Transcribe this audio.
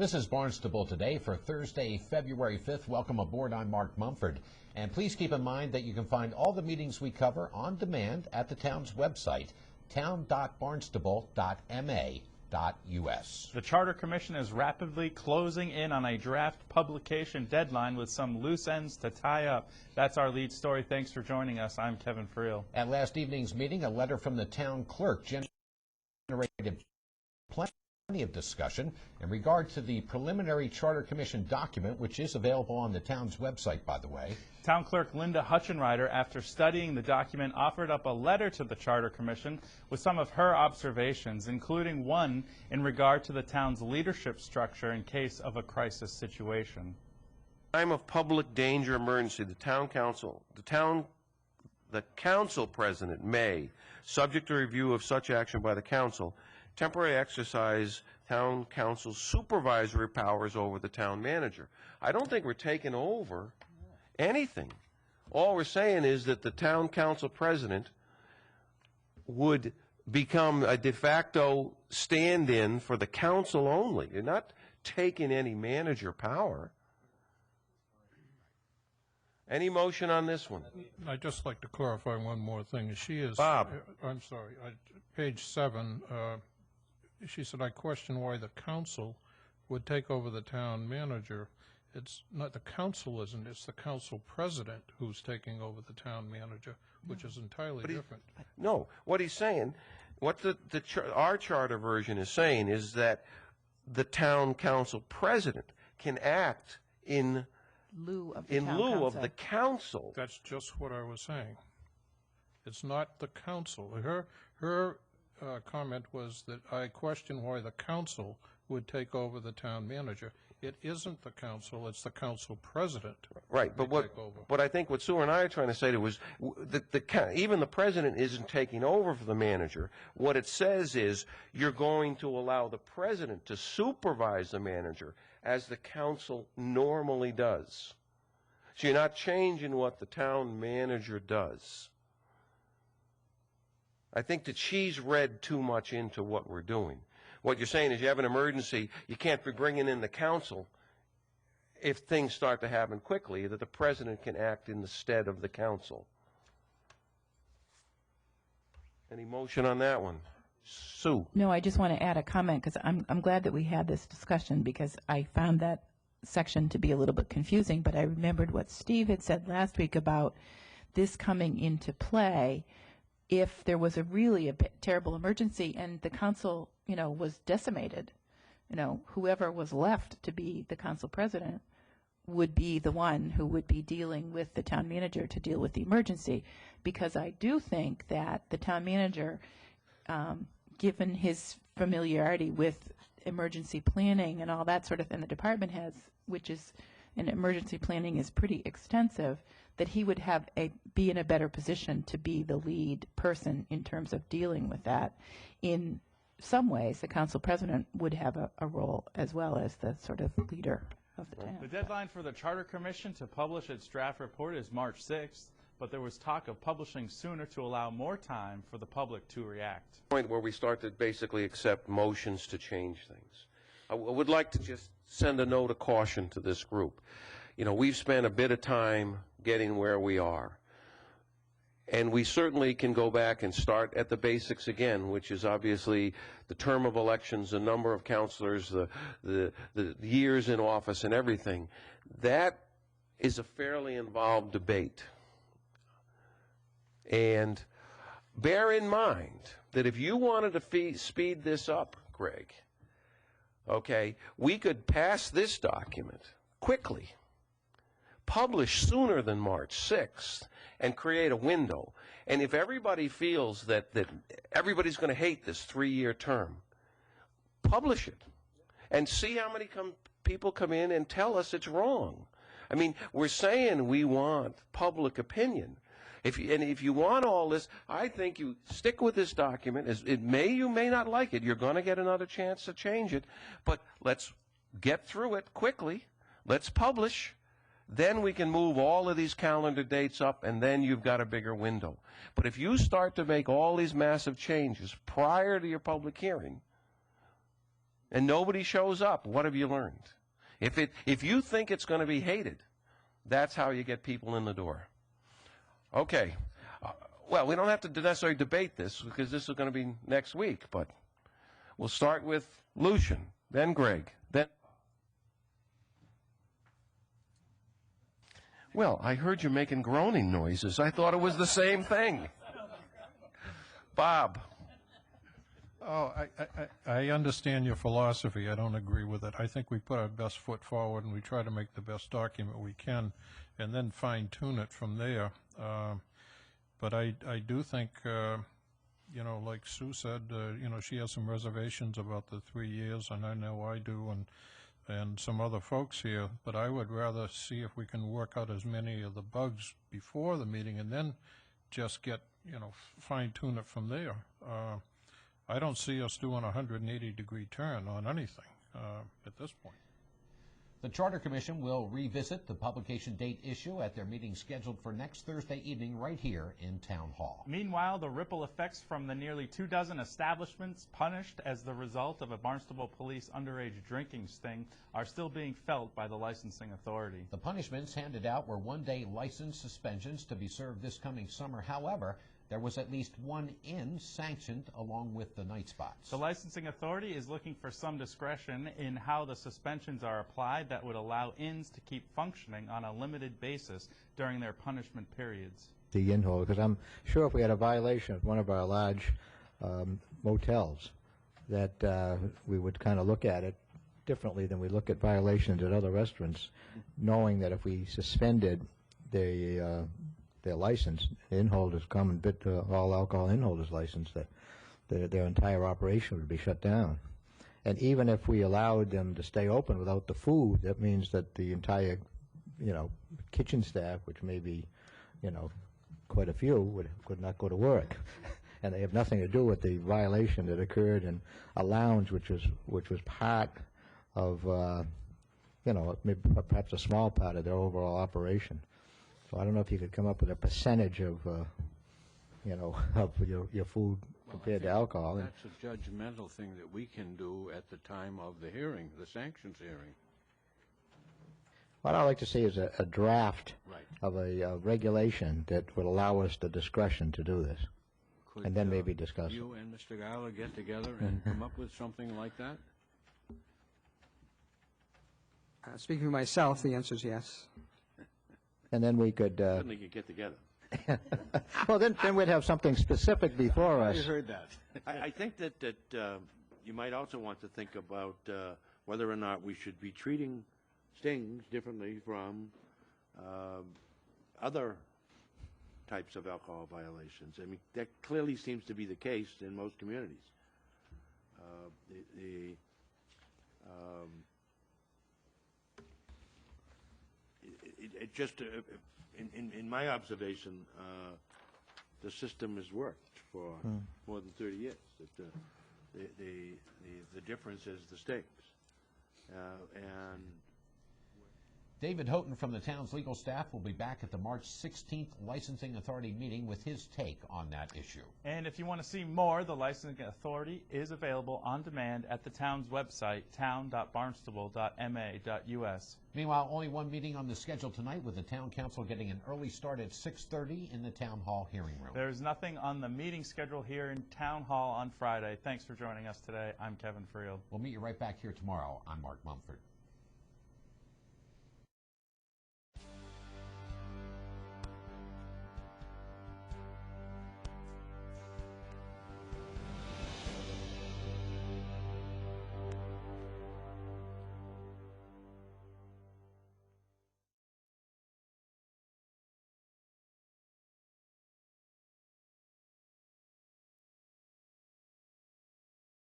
This is Barnstable Today for Thursday, February 5th. Welcome aboard. I'm Mark Mumford. And please keep in mind that you can find all the meetings we cover on demand at the town's website, town.barnstable.ma.us. The Charter Commission is rapidly closing in on a draft publication deadline with some loose ends to tie up. That's our lead story. Thanks for joining us. I'm Kevin Friel. At last evening's meeting, a letter from the town clerk generated plenty of discussion in regard to the preliminary Charter Commission document, which is available on the town's website, by the way. Town Clerk Linda Hutchenrider, after studying the document, offered up a letter to the Charter Commission with some of her observations, including one in regard to the town's leadership structure in case of a crisis situation. Time of public danger emergency, the council president may, subject to review of such action by the council, temporarily exercise town council's supervisory powers over the town manager. I don't think we're taking over anything. All we're saying is that the town council president would become a de facto stand-in for the council only. You're not taking any manager power. Any motion on this one? I'd just like to clarify one more thing. She is, Bob. I'm sorry, page 7, she said, I question why the council would take over the town manager. It's not the council, isn't it? It's the council president who's taking over the town manager, which is entirely different. No, what he's saying, what our charter version is saying is that the town council president can act in lieu of the council. That's just what I was saying. It's not the council. Her comment was that I question why the council would take over the town manager. It isn't the council, it's the council president. Right, but what I think what Sue and I are trying to say to is even the president isn't taking over for the manager. What it says is you're going to allow the president to supervise the manager as the council normally does. So you're not changing what the town manager does. I think that she's read too much into what we're doing. What you're saying is you have an emergency, you can't be bringing in the council if things start to happen quickly, that the president can act in the stead of the council. Any motion on that one? Sue? No, I just want to add a comment because I'm glad that we had this discussion because I found that section to be a little bit confusing, but I remembered what Steve had said last week about this coming into play if there was a really terrible emergency and the council, was decimated. Whoever was left to be the council president would be the one who would be dealing with the town manager to deal with the emergency, because I do think that the town manager, given his familiarity with emergency planning and all that sort of thing, the department has, and emergency planning is pretty extensive, that he would be in a better position to be the lead person in terms of dealing with that. In some ways, the council president would have a role as well as the sort of leader of the town. The deadline for the Charter Commission to publish its draft report is March 6th, but there was talk of publishing sooner to allow more time for the public to react. Point where we start to basically accept motions to change things. I would like to just send a note of caution to this group. We've spent a bit of time getting where we are. And we certainly can go back and start at the basics again, which is obviously the term of elections, the number of councilors, the years in office and everything. That is a fairly involved debate. And bear in mind that if you wanted to speed this up, Greg, okay, we could pass this document quickly, publish sooner than March 6th, and create a window. And if everybody feels that everybody's going to hate this 3-year term, publish it and see how many people come in and tell us it's wrong. I mean, we're saying we want public opinion. If you want all this, I think you stick with this document. You may not like it. You're going to get another chance to change it. But let's get through it quickly. Let's publish. Then we can move all of these calendar dates up, and then you've got a bigger window. But if you start to make all these massive changes prior to your public hearing, and nobody shows up, what have you learned? If you think it's going to be hated, that's how you get people in the door. Okay. Well, we don't have to necessarily debate this because this is going to be next week, but we'll start with Lucian, then Greg, then... Well, I heard you making groaning noises. I thought it was the same thing. Bob. Oh, I understand your philosophy. I don't agree with it. I think we put our best foot forward and we try to make the best document we can and then fine-tune it from there. But I do think, you know, like Sue said, you know, she has some reservations about the 3 years, and I know I do, and some other folks here. But I would rather see if we can work out as many of the bugs before the meeting and then just get, you know, fine-tune it from there. I don't see us doing a 180-degree turn on anything at this point. The Charter Commission will revisit the publication date issue at their meeting scheduled for next Thursday evening right here in Town Hall. Meanwhile, the ripple effects from the nearly 24 establishments punished as the result of a Barnstable police underage drinking sting are still being felt by the licensing authority. The punishments handed out were one-day license suspensions to be served this coming summer. However, there was at least one inn sanctioned along with the night spots. The licensing authority is looking for some discretion in how the suspensions are applied that would allow inns to keep functioning on a limited basis during their punishment periods. The inn holder, because I'm sure if we had a violation of one of our large motels, that we would kind of look at it differently than we look at violations at other restaurants, knowing that if we suspended their license, the inn holders come and bid all alcohol inn holders license, that their entire operation would be shut down. And even if we allowed them to stay open without the food, that means that the entire, you know, kitchen staff, which may be, you know, quite a few, could not go to work. And they have nothing to do with the violation that occurred in a lounge, which was part of, you know, maybe perhaps a small part of their overall operation. So I don't know if you could come up with a percentage of, you know, of your food compared to alcohol. That's a judgmental thing that we can do at the time of the hearing, the sanctions hearing. What I'd like to see is a draft Right. of a regulation that would allow us the discretion to do this, Could, and then maybe discuss it. You and Mr. Gala get together and come up with something like that? Speaking for myself, the answer is yes. And then we could, Certainly could get together. well, then we'd have something specific before us. You heard that. I think that you might also want to think about whether or not we should be treating stings differently from other types of alcohol violations. I mean, that clearly seems to be the case in most communities. It just, in my observation, the system has worked for more than 30 years. The difference is the stakes. And David Houghton from the town's legal staff will be back at the March 16th Licensing Authority meeting with his take on that issue. And if you want to see more, the licensing authority is available on demand at the town's website, town.barnstable.ma.us. Meanwhile, only one meeting on the schedule tonight, with the town council getting an early start at 6:30 in the town hall hearing room. There's nothing on the meeting schedule here in Town Hall on Friday. Thanks for joining us today. I'm Kevin Friel. We'll meet you right back here tomorrow. I'm Mark Mumford.